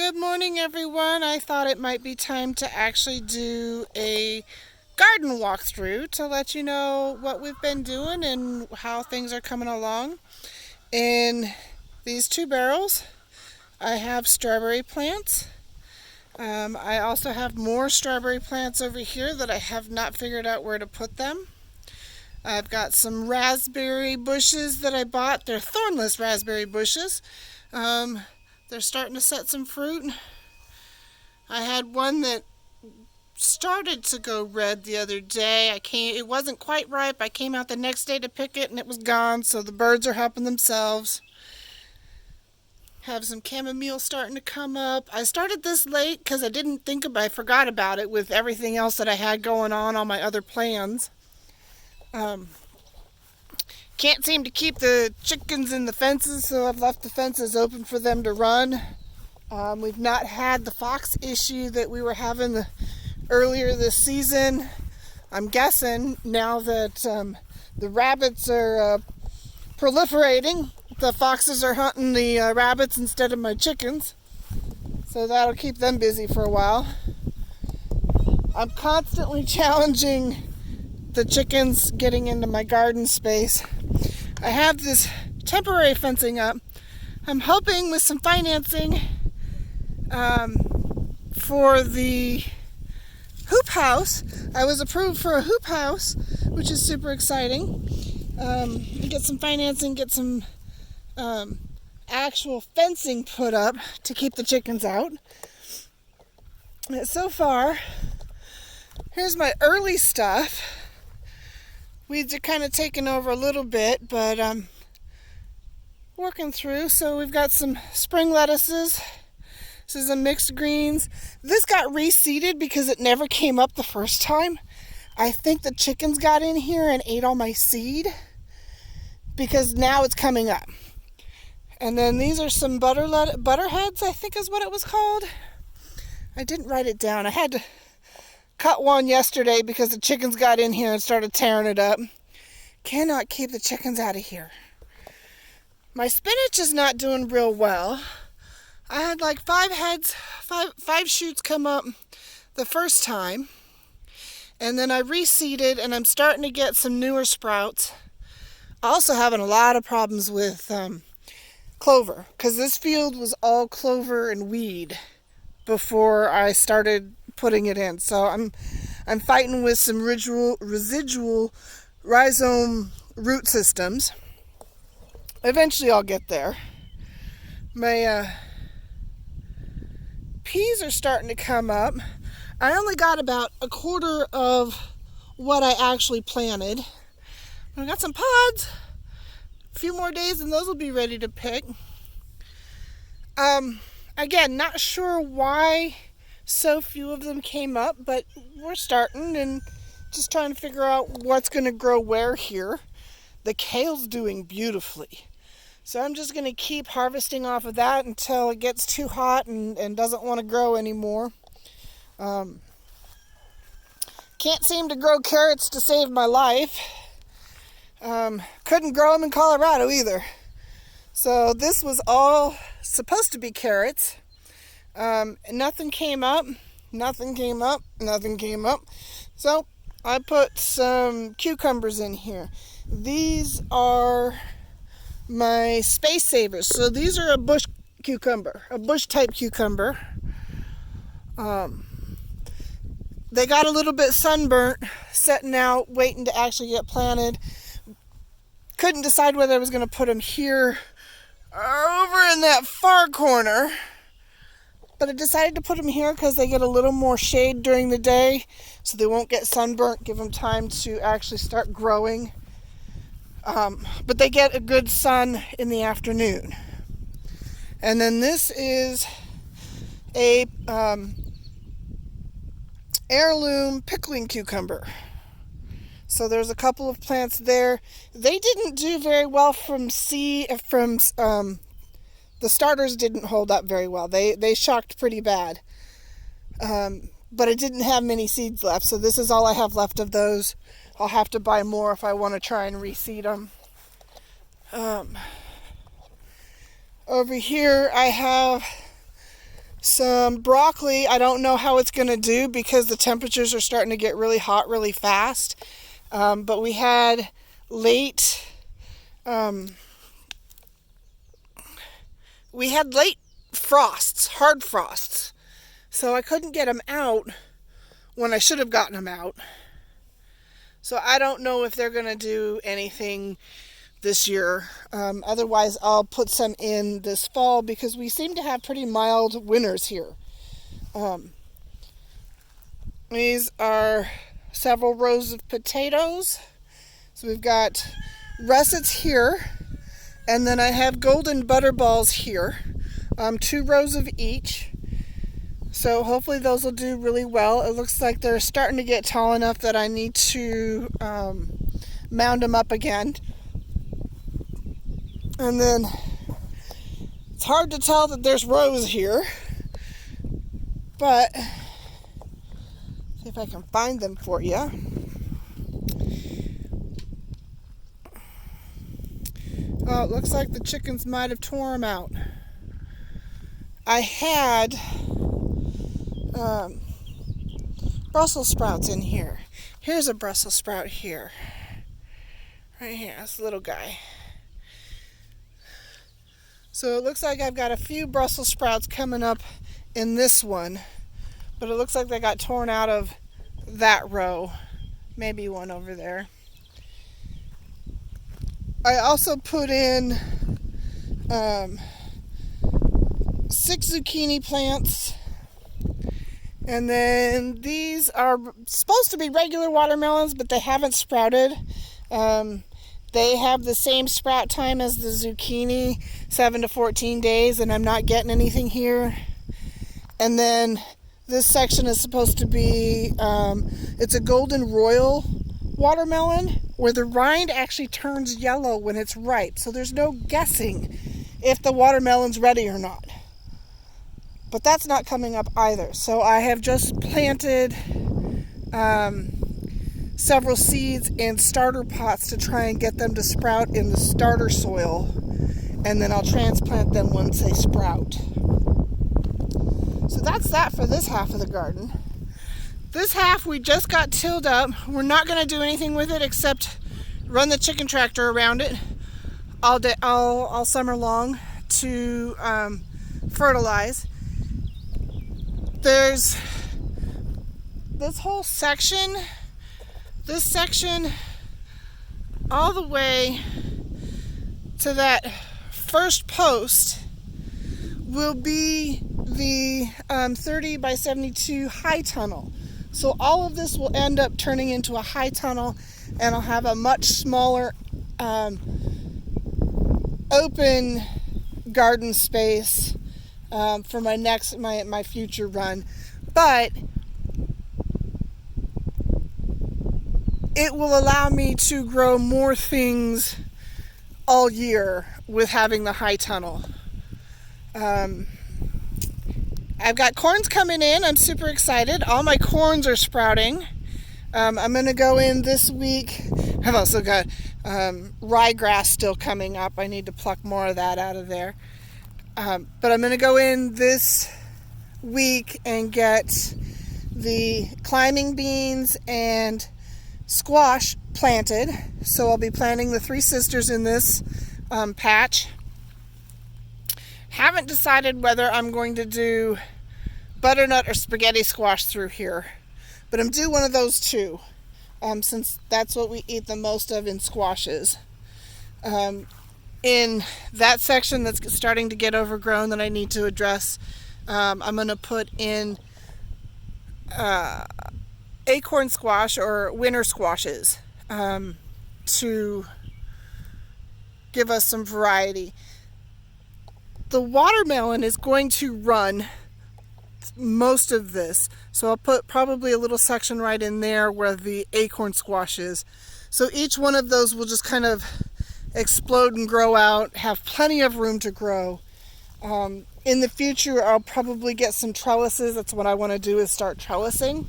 Good morning, everyone. I thought it might be time to actually do a garden walkthrough to let you know what we've been doing and how things are coming along. In these 2 barrels, I have strawberry plants. I also have more strawberry plants over here that I have not figured out where to put them. I've got some raspberry bushes that I bought. They're thornless raspberry bushes. They're starting to set some fruit. I had one that started to go red the other day. It wasn't quite ripe. I came out the next day to pick it and it was gone, so the birds are helping themselves. Have some chamomile starting to come up. I started this late because I forgot about it with everything else that I had going on my other plans. Can't seem to keep the chickens in the fences, so I've left the fences open for them to run. We've not had the fox issue that we were having earlier this season. I'm guessing now that the rabbits are proliferating, the foxes are hunting the rabbits instead of my chickens. So that'll keep them busy for a while. I'm constantly challenging the chickens getting into my garden space. I have this temporary fencing up. I'm hoping with some financing for the hoop house. I was approved for a hoop house, which is super exciting. Get some financing, get some actual fencing put up to keep the chickens out. So far, here's my early stuff. Weeds are kind of taking over a little bit, but I'm working through. So we've got some spring lettuces. This is a mixed greens. This got reseeded because it never came up the first time. I think the chickens got in here and ate all my seed because now it's coming up. And then these are some butterheads, I think is what it was called. I didn't write it down. I had to cut one yesterday because the chickens got in here and started tearing it up. Cannot keep the chickens out of here. My spinach is not doing real well. I had like 5 shoots come up the first time. And then I reseeded and I'm starting to get some newer sprouts. Also having a lot of problems with clover because this field was all clover and weed before I started putting it in. So I'm fighting with some residual rhizome root systems. Eventually I'll get there. My peas are starting to come up. I only got about a quarter of what I actually planted. I got some pods. A few more days and those will be ready to pick. Again, not sure why so few of them came up, but we're starting and just trying to figure out what's going to grow where here. The kale's doing beautifully. So I'm just going to keep harvesting off of that until it gets too hot and doesn't want to grow anymore. Can't seem to grow carrots to save my life. Couldn't grow them in Colorado either. So this was all supposed to be carrots. Nothing came up. So I put some cucumbers in here. These are my space savers. So these are a bush cucumber, a bush type cucumber. They got a little bit sunburnt, setting out, waiting to actually get planted. Couldn't decide whether I was going to put them here or over in that far corner. But I decided to put them here because they get a little more shade during the day, so they won't get sunburnt, give them time to actually start growing. But they get a good sun in the afternoon. And then this is a heirloom pickling cucumber. So there's a couple of plants there. They didn't do very well the starters didn't hold up very well. They shocked pretty bad. But I didn't have many seeds left, so this is all I have left of those. I'll have to buy more if I want to try and reseed them. Over here I have Some broccoli, I don't know how it's going to do because the temperatures are starting to get really hot really fast. But we had late frosts, hard frosts. So I couldn't get them out when I should have gotten them out. So I don't know if they're going to do anything this year. Otherwise, I'll put some in this fall because we seem to have pretty mild winters here. These are several rows of potatoes. So we've got russets here, and then I have golden butterballs here. 2 rows of each. So hopefully those will do really well. It looks like they're starting to get tall enough that I need to mound them up again. And then it's hard to tell that there's rows here, but see if I can find them for you. Oh, it looks like the chickens might have torn them out. I had Brussels sprouts in here. Here's a Brussels sprout here. Right here, this little guy. So it looks like I've got a few Brussels sprouts coming up in this one, but it looks like they got torn out of that row. Maybe one over there. I also put in 6 zucchini plants. And then these are supposed to be regular watermelons, but they haven't sprouted. They have the same sprout time as the zucchini, 7 to 14 days, and I'm not getting anything here. And then this section is supposed to be, it's a golden royal watermelon where the rind actually turns yellow when it's ripe. So there's no guessing if the watermelon's ready or not. But that's not coming up either. So I have just planted several seeds in starter pots to try and get them to sprout in the starter soil. And then I'll transplant them once they sprout. So that's that for this half of the garden. This half we just got tilled up. We're not going to do anything with it except run the chicken tractor around it all summer long to fertilize. There's this whole section, all the way to that first post will be the 30 by 72 high tunnel. So all of this will end up turning into a high tunnel, and I'll have a much smaller open garden space for my future run. But it will allow me to grow more things all year with having the high tunnel. I've got corns coming in. I'm super excited. All my corns are sprouting. I'm going to go in this week. I've also got ryegrass still coming up. I need to pluck more of that out of there. But I'm going to go in this week and get the climbing beans and squash planted. So I'll be planting the 3 sisters in this patch. Haven't decided whether I'm going to do butternut or spaghetti squash through here, but I'm due one of those too, since that's what we eat the most of in squashes. In that section that's starting to get overgrown that I need to address, I'm going to put in acorn squash or winter squashes to give us some variety. The watermelon is going to run most of this, so I'll put probably a little section right in there where the acorn squash is. So each one of those will just kind of explode and grow out, have plenty of room to grow. In the future, I'll probably get some trellises. That's what I want to do, is start trellising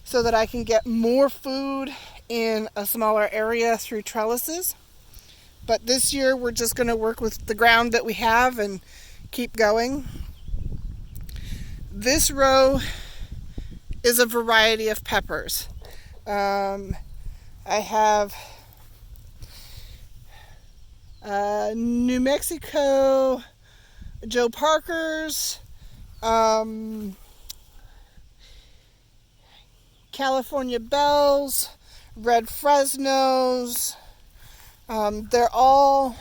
so that I can get more food in a smaller area through trellises. But this year, we're just going to work with the ground that we have and keep going. This row is a variety of peppers. I have New Mexico Joe Parkers, California Bells, Red Fresnos. They're all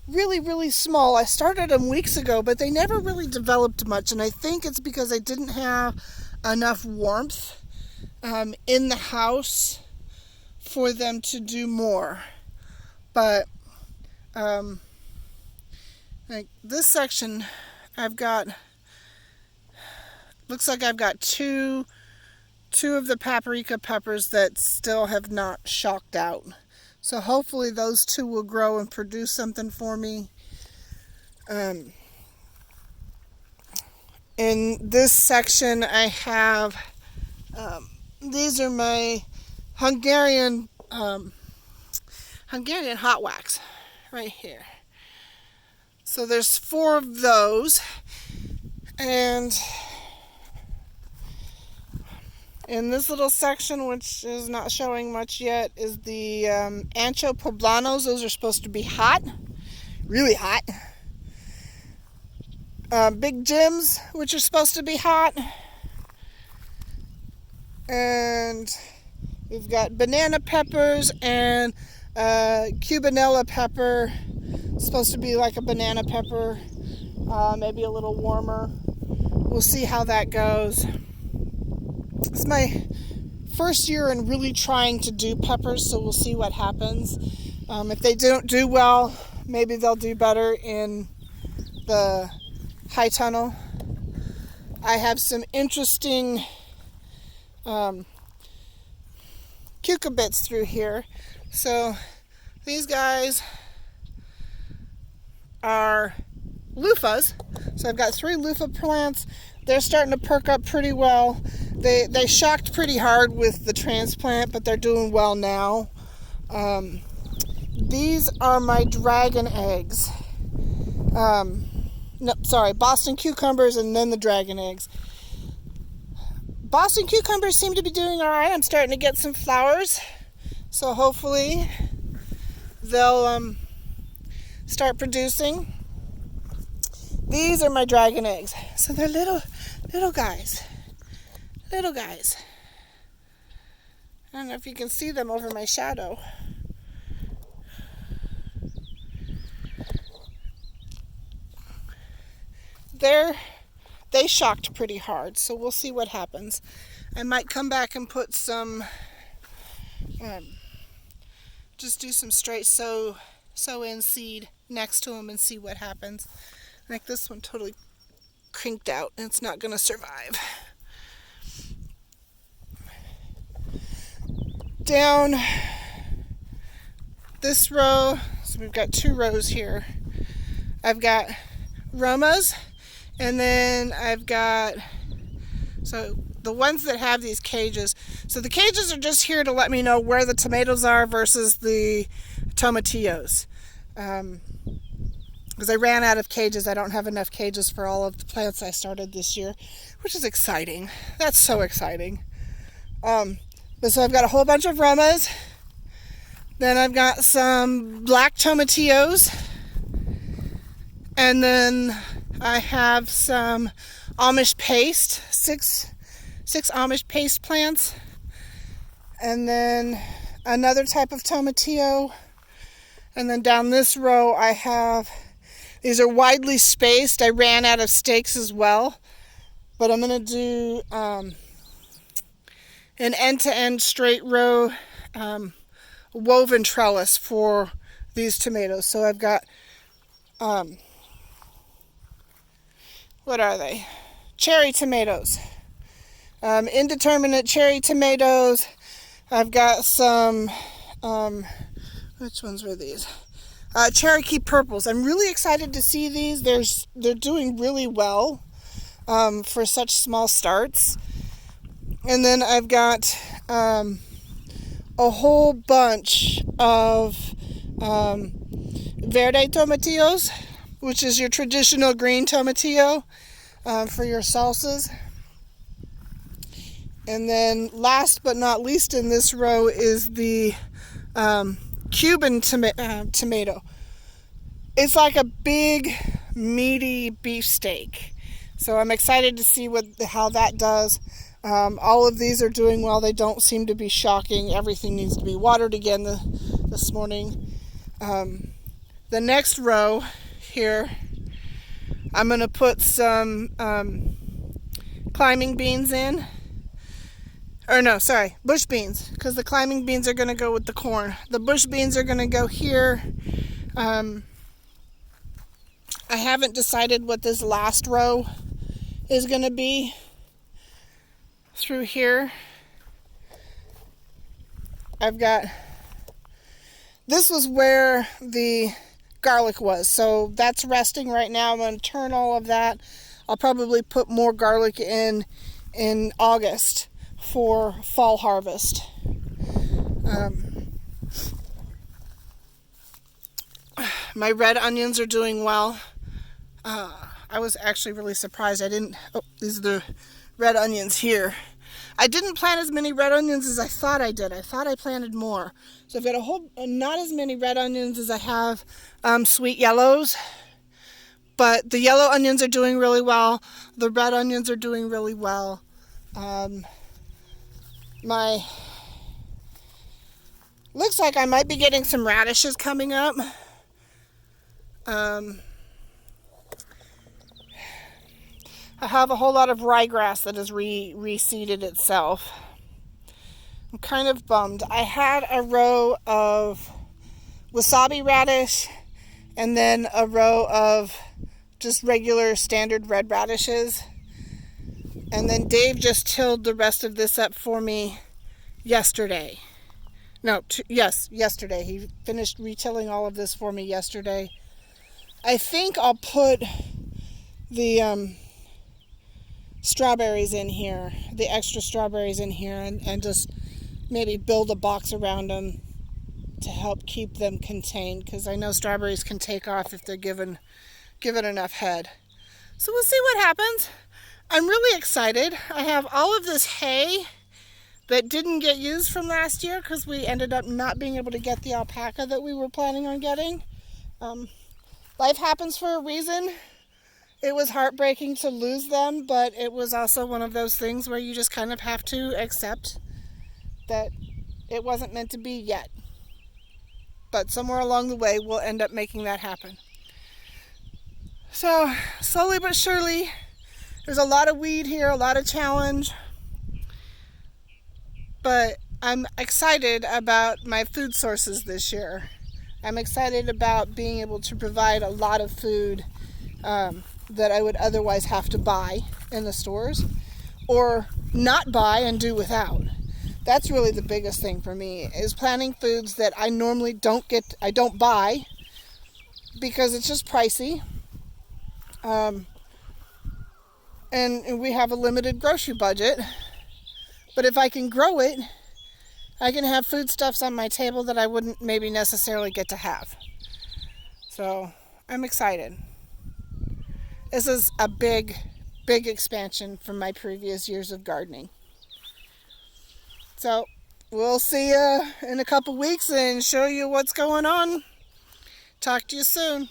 really small. I started them weeks ago, but they never really developed much, and I think it's because I didn't have enough warmth in the house for them to do more. But like this section, looks like I've got two of the paprika peppers that still have not shocked out. So hopefully those two will grow and produce something for me. In this section I have, these are my Hungarian hot wax right here. So there's 4 of those, and in this little section, which is not showing much yet, is the Ancho Poblanos. Those are supposed to be hot, really hot. Big Jims, which are supposed to be hot. And we've got banana peppers and Cubanella pepper. It's supposed to be like a banana pepper, maybe a little warmer. We'll see how that goes. It's my first year in really trying to do peppers, so we'll see what happens. If they don't do well, maybe they'll do better in the high tunnel. I have some interesting cucurbits through here. So these guys are loofahs. So I've got 3 loofah plants. They're starting to perk up pretty well. They shocked pretty hard with the transplant, but they're doing well now. These are my dragon eggs. Boston cucumbers and then the dragon eggs. Boston cucumbers seem to be doing all right. I'm starting to get some flowers, so hopefully they'll start producing. These are my dragon eggs. So they're little guys. Little guys. I don't know if you can see them over my shadow. They shocked pretty hard, so we'll see what happens. I might come back and put some, just do some straight sow in seed next to them and see what happens. Like this one totally crinked out and it's not going to survive. Down this row, so we've got 2 rows here. I've got Romas, and then I've got, so the ones that have these cages. So the cages are just here to let me know where the tomatoes are versus the tomatillos. Because I ran out of cages. I don't have enough cages for all of the plants I started this year, which is exciting. That's so exciting. But so I've got a whole bunch of Romas. Then I've got some black tomatillos. And then I have some Amish paste, six Amish paste plants. And then another type of tomatillo. And then down this row I have, these are widely spaced. I ran out of stakes as well. But I'm going to do an end-to-end straight row woven trellis for these tomatoes. So I've got, what are they? Cherry tomatoes. Indeterminate cherry tomatoes. I've got some, which ones were these? Cherokee purples. I'm really excited to see these. They're doing really well for such small starts. And then I've got a whole bunch of verde tomatillos, which is your traditional green tomatillo. for your salsas. And then last but not least in this row is the Cuban tomato. It's like a big, meaty beefsteak. So I'm excited to see how that does. All of these are doing well. They don't seem to be shocking. Everything needs to be watered again this morning. The next row here, I'm going to put some climbing beans in. Or no, sorry, bush beans, because the climbing beans are going to go with the corn. The bush beans are going to go here. I haven't decided what this last row is going to be through here. This was where the garlic was, so that's resting right now. I'm going to turn all of that. I'll probably put more garlic in August for fall harvest. My red onions are doing well. I was actually really surprised. These are the red onions here. I didn't plant as many red onions as I thought I did. I thought I planted more. So I've got not as many red onions as I have sweet yellows. But the yellow onions are doing really well. The red onions are doing really well. Looks like I might be getting some radishes coming up. I have a whole lot of ryegrass that has reseeded itself. I'm kind of bummed. I had a row of wasabi radish and then a row of just regular standard red radishes. And then Dave just tilled the rest of this up for me yesterday. Yesterday. He finished retilling all of this for me yesterday. I think I'll put the strawberries in here, the extra strawberries in here, and just maybe build a box around them to help keep them contained, because I know strawberries can take off if they're given enough head. So we'll see what happens. I'm really excited. I have all of this hay that didn't get used from last year because we ended up not being able to get the alpaca that we were planning on getting. Life happens for a reason. It was heartbreaking to lose them, but it was also one of those things where you just kind of have to accept that it wasn't meant to be yet. But somewhere along the way, we'll end up making that happen. So, slowly but surely, there's a lot of weed here, a lot of challenge. But I'm excited about my food sources this year. I'm excited about being able to provide a lot of food that I would otherwise have to buy in the stores or not buy and do without. That's really the biggest thing for me, is planting foods that I normally don't buy because it's just pricey. And we have a limited grocery budget. But if I can grow it, I can have foodstuffs on my table that I wouldn't maybe necessarily get to have. So I'm excited. This is a big expansion from my previous years of gardening. So we'll see you in a couple weeks and show you what's going on. Talk to you soon.